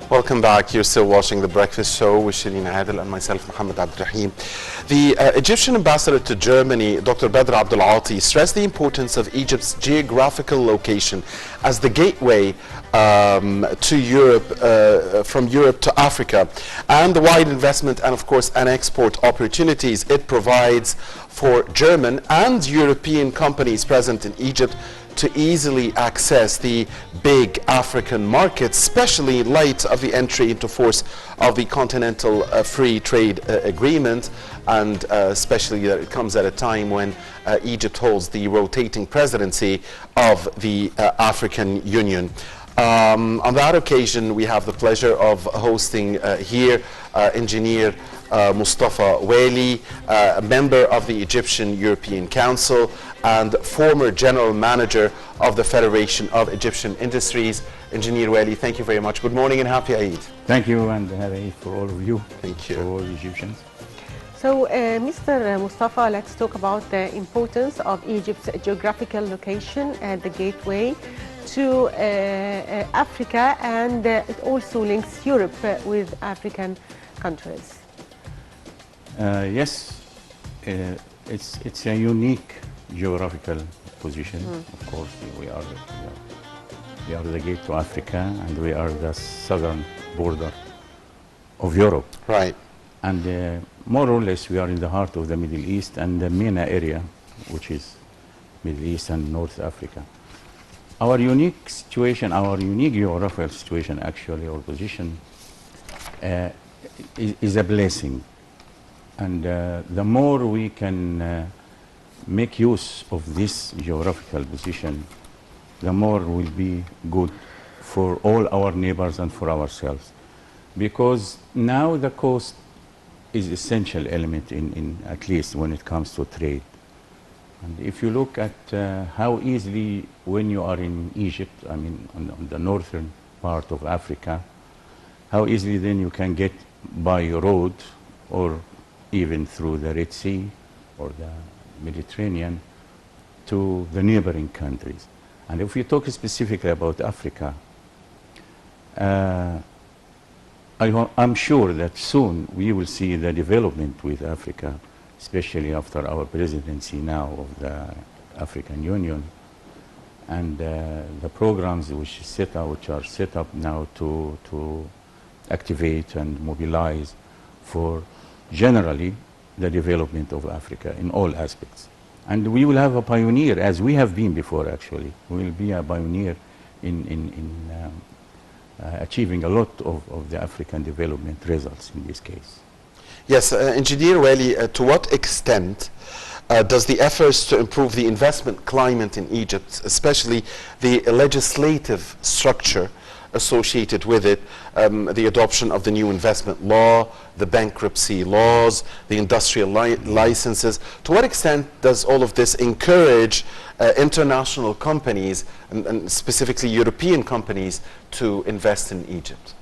Welcome back. You're still watching The Breakfast Show with Shireen Adel and myself, Mohammed Abdurrahim. The Egyptian ambassador to Germany, Dr. Badr Abdul Ati, stressed the importance of Egypt's geographical location as the gateway to Europe, from Europe to Africa, and the wide investment and, of course, and export opportunities it provides for German and European companies present in Egypt to easily access the big African markets, especially in light of the entry into force of the Continental Free Trade Agreement, and especially that it comes at a time when Egypt holds the rotating presidency of the African Union. On that occasion, we have the pleasure of hosting here engineer Mostafa Wali, a member of the Egyptian European Council and former general manager of the Federation of Egyptian Industries. Engineer Wali, thank you very much. Good morning and happy Eid. Thank you, and happy Eid for all of you. Thank you. For all Egyptians. So, Mr. Mostafa, let's talk about the importance of Egypt's geographical location and the gateway to Africa, and it also links Europe with African countries. Yes, it's a unique geographical position. Of course, we are the gate to Africa, and we are the southern border of Europe. Right. And more or less, we are in the heart of the Middle East and the MENA area, which is Middle East and North Africa. Our unique situation, our unique geographical situation, actually, or position, is a blessing. And the more we can make use of this geographical position, the more will be good for all our neighbors and for ourselves. Because now the coast is an essential element in at least when it comes to trade. And if you look at how easily, when you are in Egypt, I mean on the northern part of Africa, how easily then you can get by road or even through the Red Sea or the Mediterranean to the neighboring countries. And if we talk specifically about Africa, I'm sure that soon we will see the development with Africa, especially after our presidency now of the African Union, and the programs which are set up now to activate and mobilize for generally the development of Africa in all aspects. And we will have a pioneer, as we have been before actually. We will be a pioneer in achieving a lot of the African development results in this case. Yes, Engineer Wali, to what extent does the efforts to improve the investment climate in Egypt, especially the legislative structure associated with it, the adoption of the new investment law, the bankruptcy laws, the industrial licenses, to what extent does all of this encourage international companies, and specifically European companies, to invest in Egypt?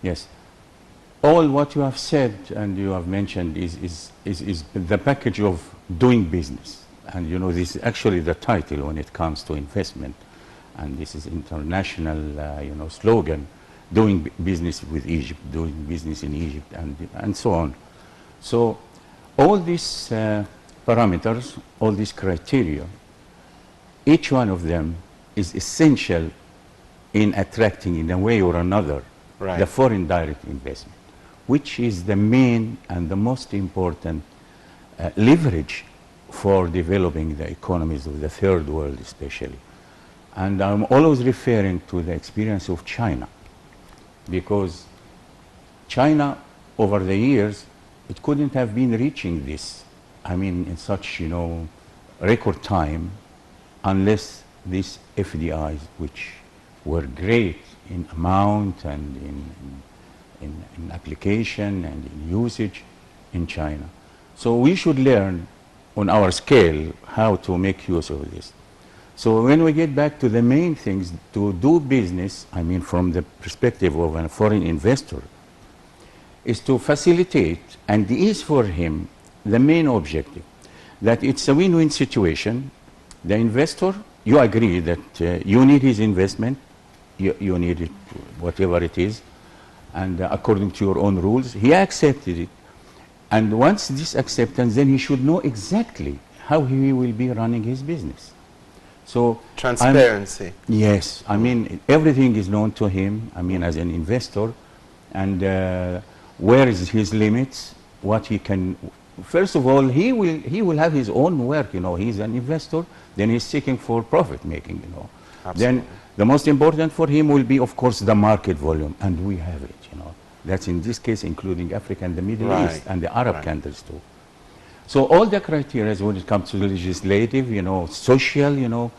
Yes. All what you have said and you have mentioned is the package of doing business. And you know, this is actually the title when it comes to investment. And this is international, slogan, doing business with Egypt, doing business in Egypt, and so on. So all these parameters, all these criteria, each one of them is essential in attracting, in a way or another, right, the foreign direct investment, which is the main and the most important leverage for developing the economies of the third world especially. And I'm always referring to the experience of China, because China, over the years, it couldn't have been reaching this, I mean, in such, record time, unless these FDIs, which were great in amount and in application and in usage in China. So we should learn on our scale how to make use of this. So when we get back to the main things, to do business, I mean from the perspective of a foreign investor, is to facilitate, and is for him the main objective, that it's a win-win situation. The investor, you agree that you need his investment, you need it, whatever it is, and according to your own rules. He accepted it. And once this acceptance, then he should know exactly how he will be running his business. So transparency. Yes, I mean, everything is known to him, I mean, as an investor, and where is his limits, what he can, first of all, he will have his own work, you know, he's an investor, then he's seeking for profit making, you know. Absolutely. Then the most important for him will be, of course, the market volume, and we have it, you know. That's in this case including Africa and the Middle East and the Arab countries too. So all the criteria when it comes to legislative, you know, social, you know,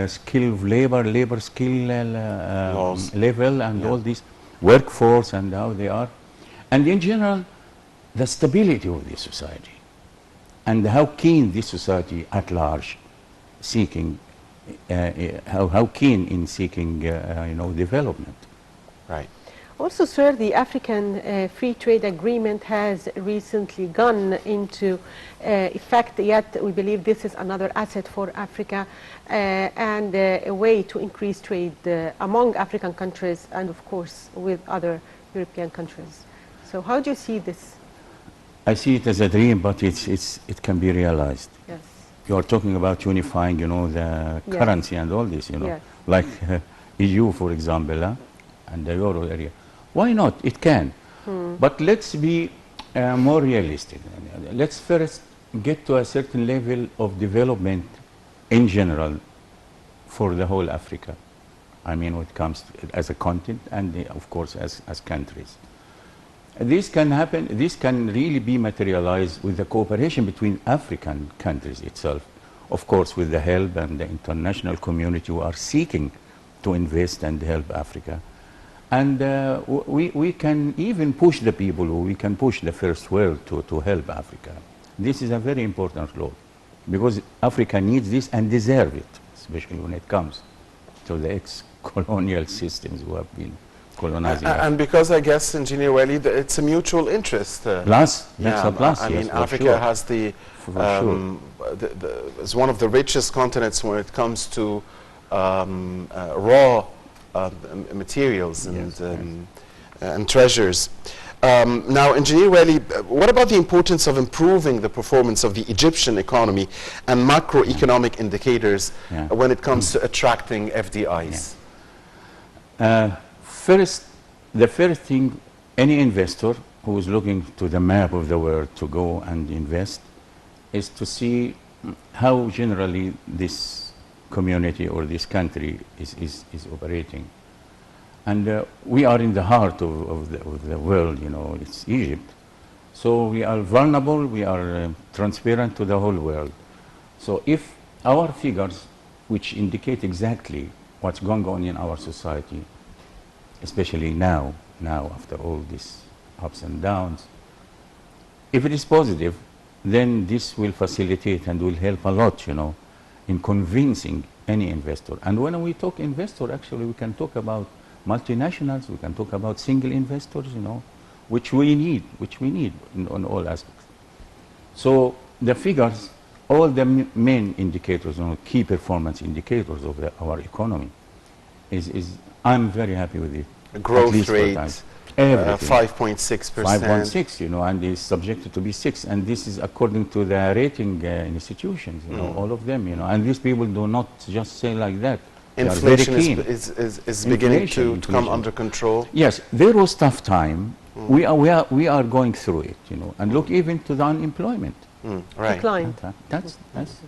skill of labor skill level, and all this workforce and how they are, and in general, the stability of the society, and how keen this society at large seeking, how keen in seeking, you know, development. Right. Also, sir, the African Free Trade Agreement has recently gone into effect, yet we believe this is another asset for Africa and a way to increase trade among African countries and, of course, with other European countries. So how do you see this? I see it as a dream, but it can be realized. Yes. You are talking about unifying, you know, the currency and all this, you know, like EU, for example, and the Euro area. Why not? It can. But let's be more realistic. Let's first get to a certain level of development in general for the whole Africa. I mean, when it comes to, as a continent and, of course, as countries. This can happen, this can really be materialized with the cooperation between African countries itself. Of course, with the help and the international community who are seeking to invest and help Africa. And we can even push the people, we can push the first world to help Africa. This is a very important role, because Africa needs this and deserves it, especially when it comes to the ex-colonial systems who have been colonizing. And because I guess, Engineer Wali, it's a mutual interest. Plus, that's a plus, I mean, yes, Africa has is one of the richest continents when it comes to raw materials and treasures. Now, Engineer Wali, what about the importance of improving the performance of the Egyptian economy and macroeconomic indicators when it comes to attracting FDIs? First, the first thing, any investor who is looking to the map of the world to go and invest is to see how generally this community or this country is operating. And we are in the heart of the world, you know, it's Egypt. So we are vulnerable, we are transparent to the whole world. So if our figures, which indicate exactly what's going on in our society, especially now after all these ups and downs, if it is positive, then this will facilitate and will help a lot, you know, in convincing any investor. And when we talk investor, actually we can talk about multinationals, we can talk about single investors, you know, which we need on all aspects. So the figures, all the main indicators, you know, key performance indicators of our economy, I'm very happy with it. Growth rate, 5.6%. 5.6, you know, and is subjected to be 6. And this is according to the rating institutions, you know, all of them, you know. And these people do not just say like that. Inflation is beginning to come under control. Yes, there was tough time. We are going through it, you know. And look even to the unemployment. Right. Declined. That's yes.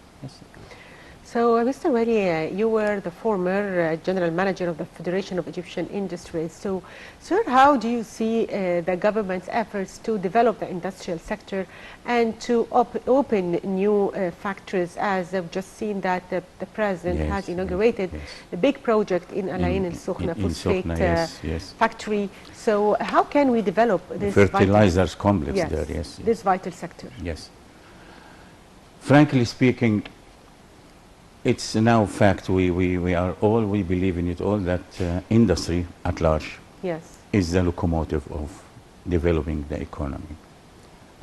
So, Mr. Wali, you were the former general manager of the Federation of Egyptian Industries. So, sir, how do you see the government's efforts to develop the industrial sector and to open new factories, as I've just seen that the President has inaugurated the big project in Al Ain Al Sukhna phosphate factory. So, how can we develop this fertilizers complex there? Yes, this vital sector. Yes. Frankly speaking, it's now a fact, we believe in it all, that industry at large is the locomotive of developing the economy.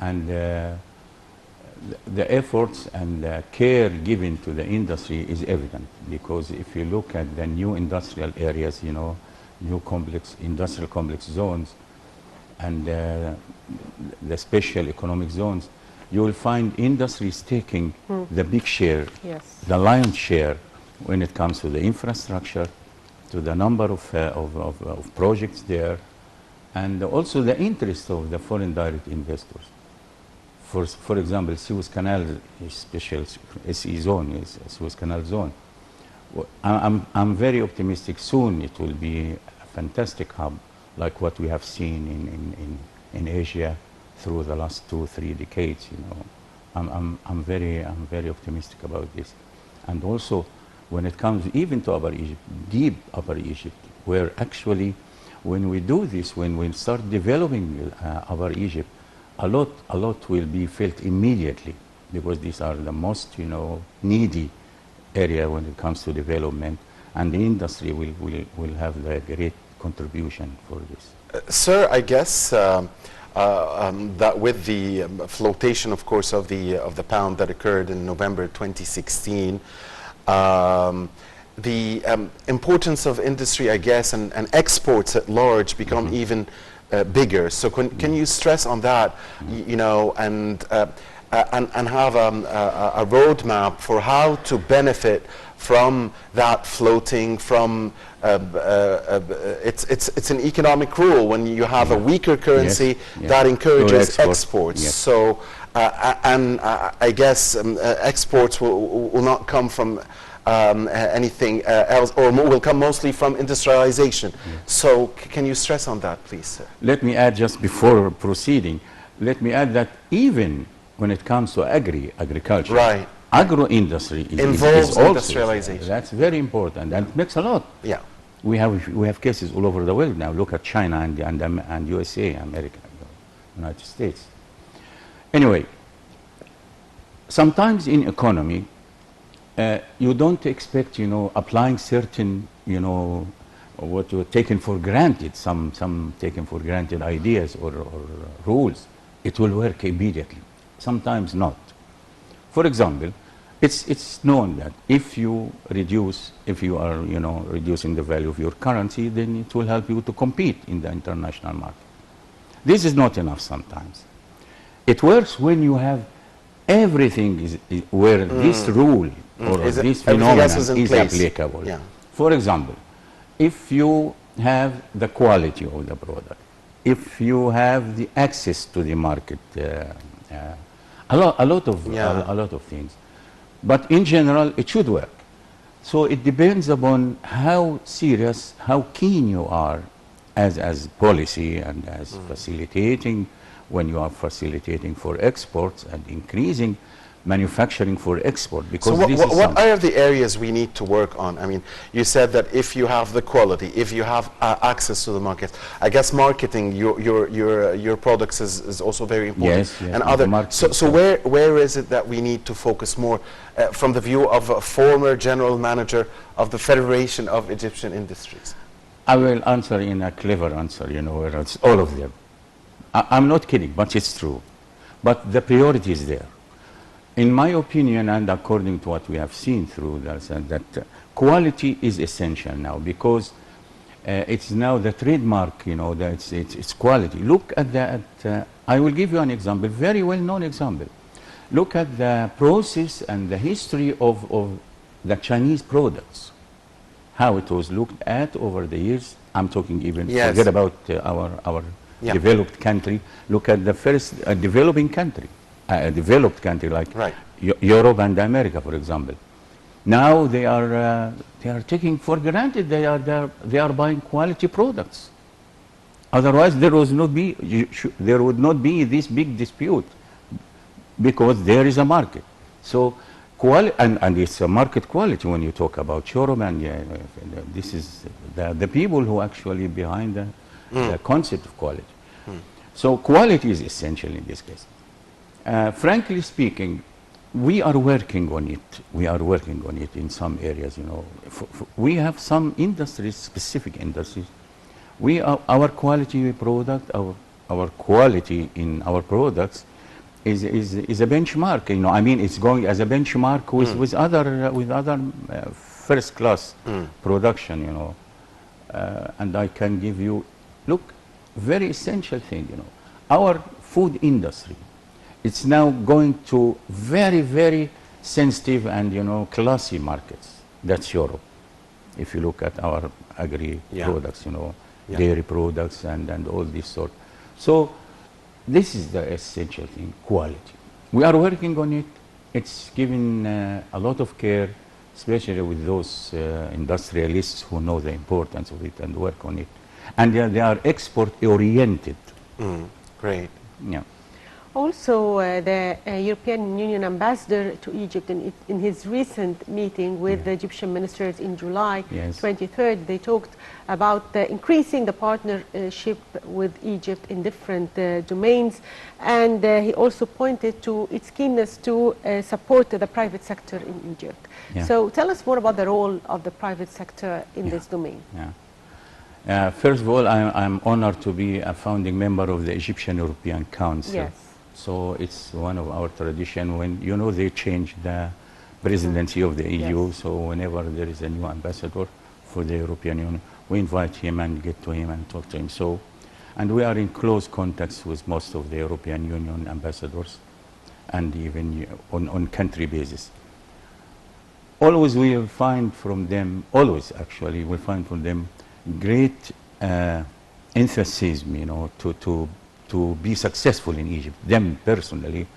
And the efforts and the care given to the industry is evident, because if you look at the new industrial areas, you know, new industrial complex zones, and the special economic zones, you will find industries taking the big share, Yes. the lion's share, when it comes to the infrastructure, to the number of projects there, and also the interest of the foreign direct investors. For example, Suez Canal is special SE zone, is Suez Canal zone. I'm very optimistic soon it will be a fantastic hub like what we have seen in Asia through the last 2-3 decades. You know, I'm very optimistic about this, and also when it comes even to Upper Egypt, deep Upper Egypt, where actually when we do this, when we start developing Upper Egypt, a lot will be felt immediately, because these are the most, you know, needy area when it comes to development, and the industry will have the great contribution for this. Sir, I guess that with the flotation, of course, of the pound that occurred in November 2016, the importance of industry, I guess, and exports at large become even bigger. So can you stress on that, you know, and have a roadmap for how to benefit from that floating, from it's an economic rule when you have a weaker currency that encourages exports. Yes. So I guess exports will not come from anything else, or will come mostly from industrialization. So can you stress on that, please, sir? Let me add, just before proceeding, let me add that even when it comes to agriculture, right, agro-industry involves is also, industrialization. that's very important, and it makes a lot. Yeah. We have cases all over the world now. Look at China and USA, America, United States. Anyway, sometimes in economy, you don't expect, you know, applying certain, you know, what you're taken for granted, some taken for granted ideas or rules. It will work immediately. Sometimes not. For example, it's known that if you are, you know, reducing the value of your currency, then it will help you to compete in the international market. This is not enough sometimes. It works when you have everything is where this rule or this phenomenon is applicable. Yeah. For example, if you have the quality of the product, if you have the access to the market, a lot of things. But in general, it should work. So it depends upon how serious, how keen you are as policy and as facilitating, when you are facilitating for exports and increasing manufacturing for export. Because so what are the areas we need to work on? I mean, you said that if you have the quality, if you have access to the market, I guess marketing your products is also very important. Yes, and other. So where is it that we need to focus more from the view of a former general manager of the Federation of Egyptian Industries? I will answer in a clever answer, you know, where it's all of them. I'm not kidding, but it's true. But the priority is there. In my opinion, and according to what we have seen through this, that quality is essential now, because it's now the trademark, you know, that it's quality. Look at that. I will give you an example, very well-known example. Look at the process and the history of the Chinese products, how it was looked at over the years. I'm talking even, forget about our developed country. Look at the first developing country. A developed country like Europe and America, for example. Now they are taking for granted they are buying quality products. Otherwise, there would not be this big dispute, because there is a market. So and it's a market quality when you talk about Europe, and this is the people who actually behind the concept of quality. So quality is essential in this case. Frankly speaking, we are working on it. We are working on it in some areas, you know. We have some industries, specific industries. Our quality product, our quality in our products is a benchmark. You know, I mean, it's going as a benchmark with other first class production. You know, and I can give you, look, very essential thing, you know. Our food industry, it's now going to very, very sensitive and, you know, classy markets. That's Europe. If you look at our agri products, you know, dairy products and all this sort. So this is the essential thing, quality. We are working on it. It's given a lot of care, especially with those industrialists who know the importance of it and work on it. And they are export-oriented. Great. Yeah. Also, the European Union ambassador to Egypt in his recent meeting with the Egyptian ministers in July 23rd, they talked about increasing the partnership with Egypt in different domains, and he also pointed to its keenness to support the private sector in Egypt. So tell us more about the role of the private sector in this domain. First of all, I'm honored to be a founding member of the Egyptian European Council. Yes. So it's one of our tradition when, you know, they change the presidency of the EU. So whenever there is a new ambassador for the European Union, we invite him and get to him and talk to him. So, and we are in close contacts with most of the European Union ambassadors, and even on country basis. Always we will find from them, always actually, we find from them great enthusiasm, you know, to be successful in Egypt, them personally,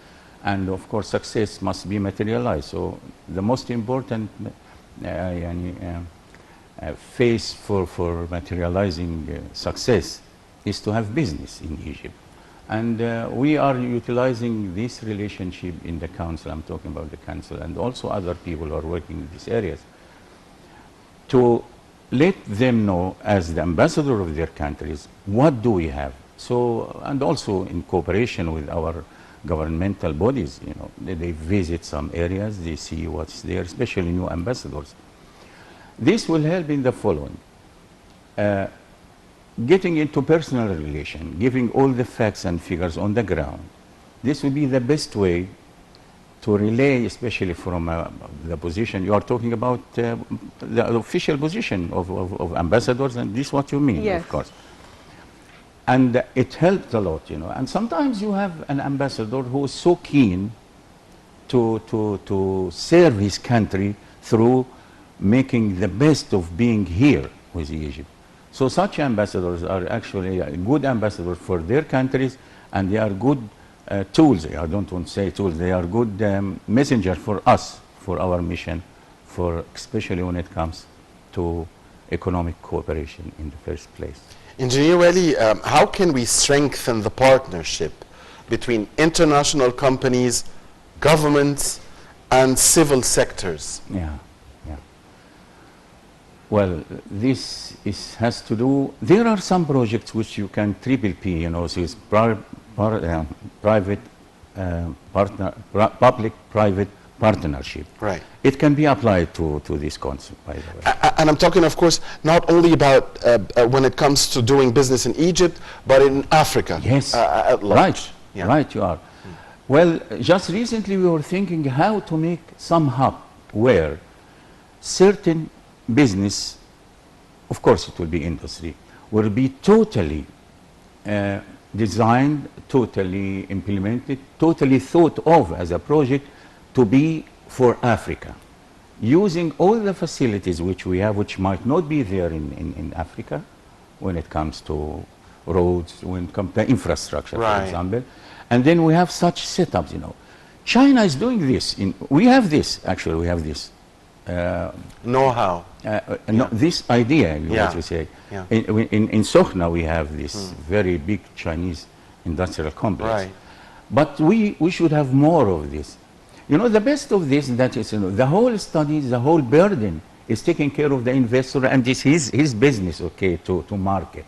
and of course success must be materialized. So the most important phase for materializing success is to have business in Egypt. And we are utilizing this relationship in the council, I'm talking about the council, and also other people who are working in these areas, to let them know as the ambassador of their countries, what do we have? So, and also in cooperation with our governmental bodies, you know, they visit some areas, they see what's there, especially new ambassadors. This will help in the following. Getting into personal relation, giving all the facts and figures on the ground. This will be the best way to relay, especially from the position you are talking about, the official position of ambassadors, and this is what you mean, of course. And it helped a lot, you know. And sometimes you have an ambassador who is so keen to serve his country through making the best of being here with Egypt. So such ambassadors are actually good ambassadors for their countries, and they are good tools. I don't want to say tools. They are good messengers for us, for our mission, for especially when it comes to economic cooperation in the first place. Engineer Wali, how can we strengthen the partnership between international companies, governments, and civil sectors? Well, this has to do, there are some projects which you can PPP, you know, so it's public-private partnership. Right. It can be applied to this concept, by the way. And I'm talking, of course, not only about when it comes to doing business in Egypt, but in Africa. Yes, at large. Right, you are. Well, just recently we were thinking how to make some hub where certain business, of course it will be industry, will be totally designed, totally implemented, totally thought of as a project to be for Africa, using all the facilities which we have, which might not be there in Africa when it comes to roads, when it comes to infrastructure, for example. And then we have such setups, you know. China is doing this. We have this, actually, we have this. Know-how. No, this idea, what you say. In Sokhna, we have this very big Chinese industrial complex. Right. But we should have more of this. You know, the best of this, that is, you know, the whole study, the whole burden is taking care of the investor, and it's his business, okay, to market.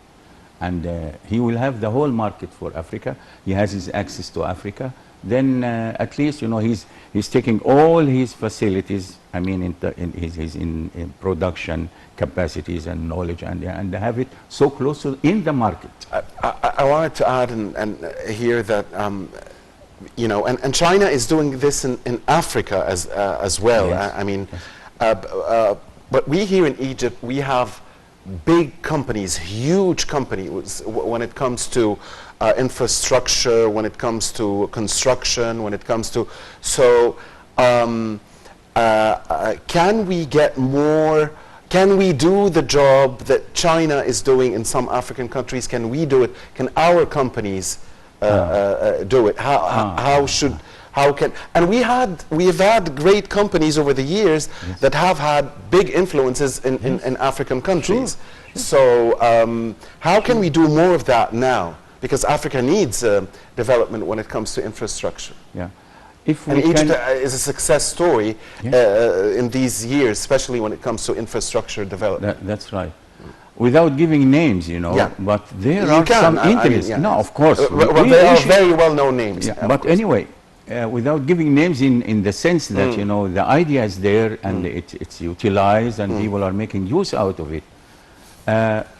And he will have the whole market for Africa. He has his access to Africa. Then at least, you know, he's taking all his facilities, I mean, in production capacities and knowledge, and have it so close to in the market. I wanted to add and here that you know, and China is doing this in Africa as well. Yes. I mean, but we here in Egypt, we have big companies, huge companies, when it comes to infrastructure, when it comes to construction, when it comes to, so can we get more, can we do the job that China is doing in some African countries? Can we do it? Can our companies do it? How can, and we've had great companies over the years that have had big influences in African countries. So how can we do more of that now? Because Africa needs development when it comes to infrastructure. Yeah. If we And can, Egypt is a success story in these years, especially when it comes to infrastructure development. that's right. Without giving names, you know, but there You are can, some I mean, interests. yeah. No, of course. Well, they are very well-known names. Yeah, of but course. anyway, without giving names in the sense that, you know, the idea is there and it's utilized and people are making use out of it.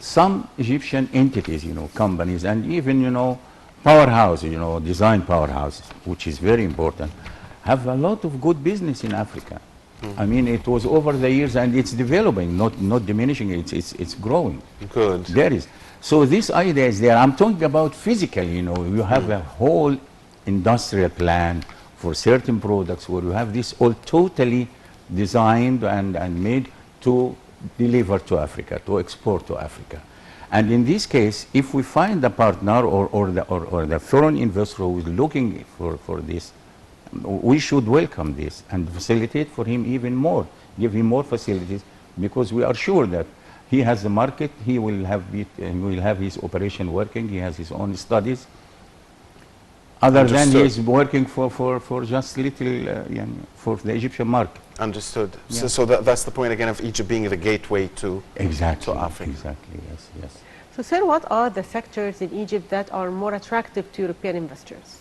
Some Egyptian entities, you know, companies and even, you know, powerhouses, you know, design powerhouses, which is very important, have a lot of good business in Africa. I mean, it was over the years and it's developing, not diminishing, it's growing. Good. There is. So this idea is there. I'm talking about physically, you know, you have a whole industrial plan for certain products where you have this all totally designed and made to deliver to Africa, to export to Africa. And in this case, if we find a partner or the foreign investor who is looking for this, we should welcome this and facilitate for him even more, give him more facilities, because we are sure that he has the market, he will have it, and will have his operation working, he has his own studies. Other than he is working for just little, for the Egyptian market. Understood. Yeah. So that's the point again of Egypt being the gateway to Africa. Exactly, yes. So, sir, what are the sectors in Egypt that are more attractive to European investors?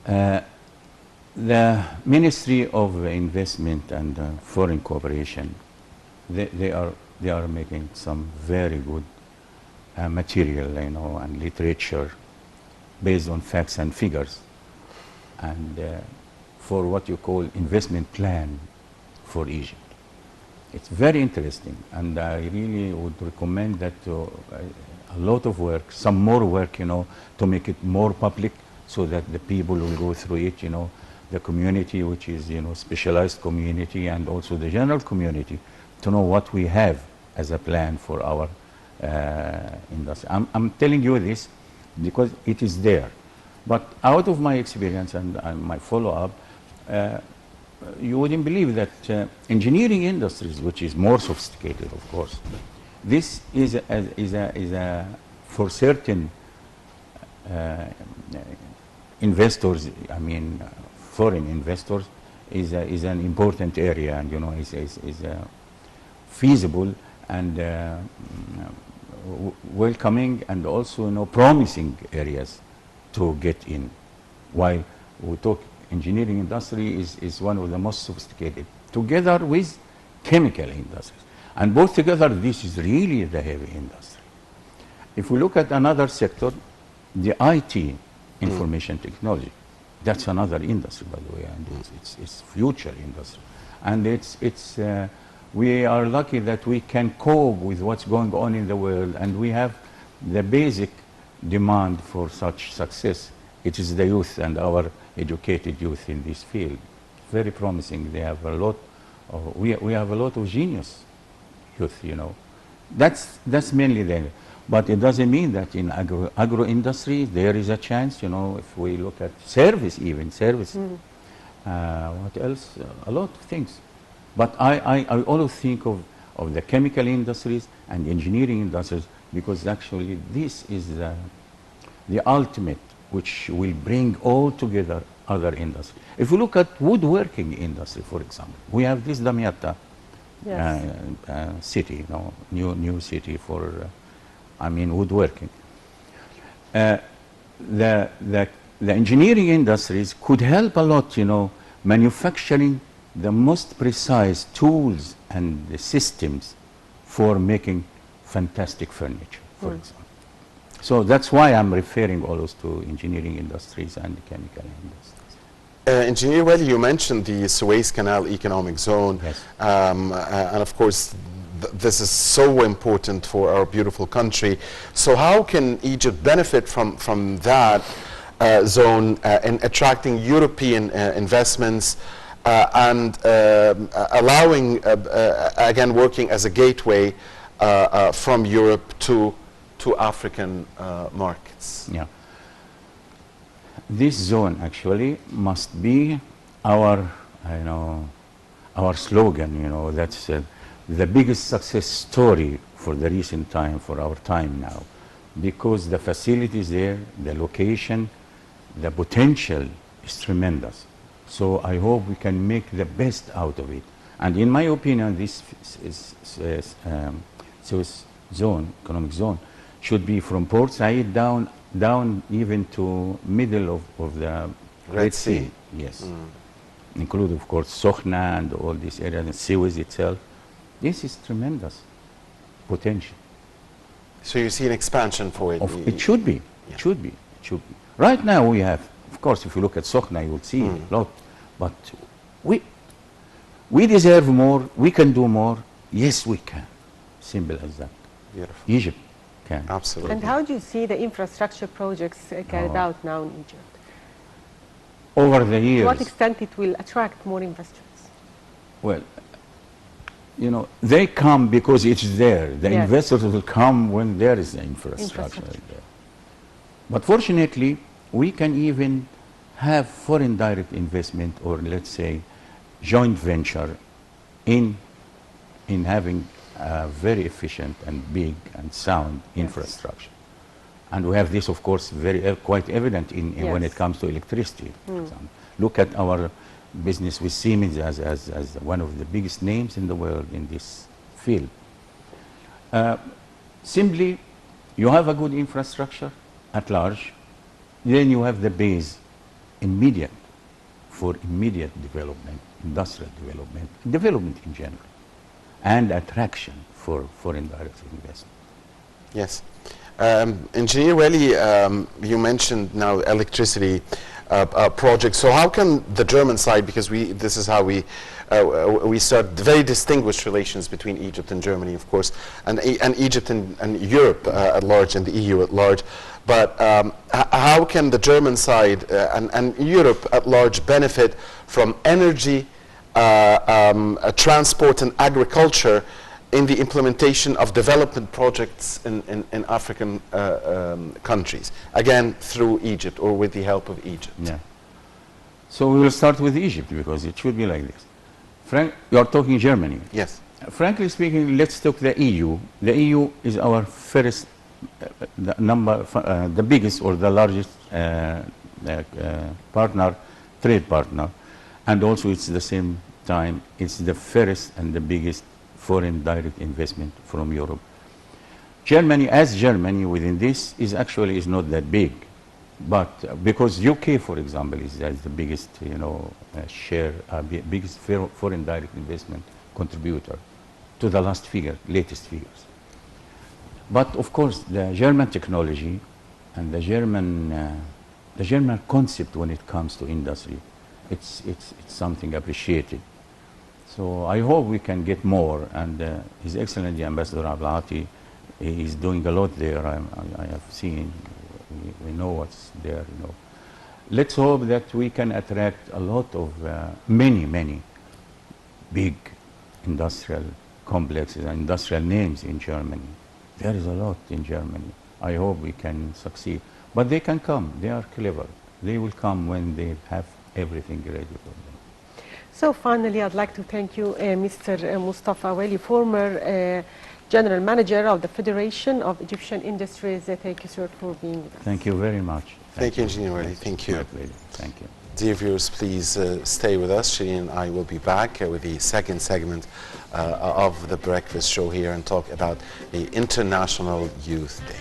The Ministry of Investment and Foreign Cooperation, they are making some very good material, you know, and literature based on facts and figures, and for what you call investment plan for Egypt. It's very interesting, and I really would recommend that a lot of work, some more work, you know, to make it more public, so that the people will go through it, you know, the community, which is, you know, specialized community, and also the general community, to know what we have as a plan for our industry. I'm telling you this because it is there. But out of my experience and my follow-up, you wouldn't believe that engineering industries, which is more sophisticated, of course, this is for certain investors, I mean, foreign investors, is an important area, and, you know, is feasible and welcoming, and also, you know, promising areas to get in. While we talk engineering industry is one of the most sophisticated, together with chemical industries. And both together, this is really the heavy industry. If we look at another sector, the IT, information technology, that's another industry, by the way, and it's future industry. And we are lucky that we can cope with what's going on in the world, and we have the basic demand for such success. It is the youth and our educated youth in this field. Very promising. They have a lot of, we have a lot of genius youth, you know. That's mainly there. But it doesn't mean that in agro industry there is a chance, you know, if we look at service, even service. What else? A lot of things. But I always think of the chemical industries and engineering industries, because actually this is the ultimate, which will bring all together other industries. If we look at woodworking industry, for example, we have this Damietta city, you know, new city for, I mean, woodworking. The engineering industries could help a lot, you know, manufacturing the most precise tools and the systems for making fantastic furniture, for example. So that's why I'm referring always to engineering industries and chemical industries. Engineer Wali, you mentioned the Suez Canal Economic Zone, Yes. And of course this is so important for our beautiful country. So how can Egypt benefit from that zone in attracting European investments and allowing, again, working as a gateway from Europe to African markets? Yeah. This zone actually must be our, our slogan. That's the biggest success story for the recent time, for our time now, because the facilities there, the location, the potential is tremendous. So I hope we can make the best out of it. And in my opinion, this Suez zone, economic zone, should be from Port Said down even to middle of the Red Sea. Yes. Include, of course, Sokhna and all these areas, and Suez itself. This is tremendous potential. So you see an expansion for it? It should be. Yeah. It should be. It should be. Right now we have, of course, if you look at Sokhna, you will see a lot. But we deserve more. We can do more. Yes, we can. Simple as that. Beautiful. Egypt can. Absolutely. And how do you see the infrastructure projects carried out now in Egypt? Over the years. To what extent it will attract more investors? Well, they come because it's there. The investors will come when there is the infrastructure there. But fortunately, we can even have foreign direct investment, or let's say joint venture in having a very efficient and big and sound infrastructure. And we have this, of course, quite evident when it comes to electricity. For example. Look at our business with Siemens as one of the biggest names in the world in this field. Simply, you have a good infrastructure at large, then you have the base for immediate development, industrial development in general, and attraction for foreign direct investment. Yes. Engineer Wali, you mentioned now electricity projects. So how can the German side, because this is how we start very distinguished relations between Egypt and Germany, of course, and Egypt and Europe at large, and the EU at large. But how can the German side and Europe at large benefit from energy, transport and agriculture in the implementation of development projects in African countries, again through Egypt or with the help of Egypt? Yeah. So we will start with Egypt because it should be like this. You are talking Germany. Yes. Frankly speaking, let's talk the EU. The EU is our first the biggest or the largest trade partner, and also it's the same time it's the first and the biggest foreign direct investment from Europe. Germany within this is not that big, but because UK, for example, is the biggest share, biggest foreign direct investment contributor to the latest figures. But of course, the German technology and the German concept when it comes to industry, it's something appreciated. So I hope we can get more, and His Excellency Ambassador Ablati is doing a lot there. I have seen, we know what's there. Let's hope that we can attract a lot of many big industrial complexes and industrial names in Germany. There is a lot in Germany. I hope we can succeed. But they can come. They are clever. They will come when they have everything ready for them. So finally, I'd like to thank you, Mr. Mostafa Wali, former General Manager of the Federation of Egyptian Industries. Thank you, sir, for being with us. Thank you very much. Thank you, Engineer Wali. Thank you. Thank you. Dear viewers, please stay with us. Shireen and I will be back with the second segment of the breakfast show here and talk about the International Youth Day.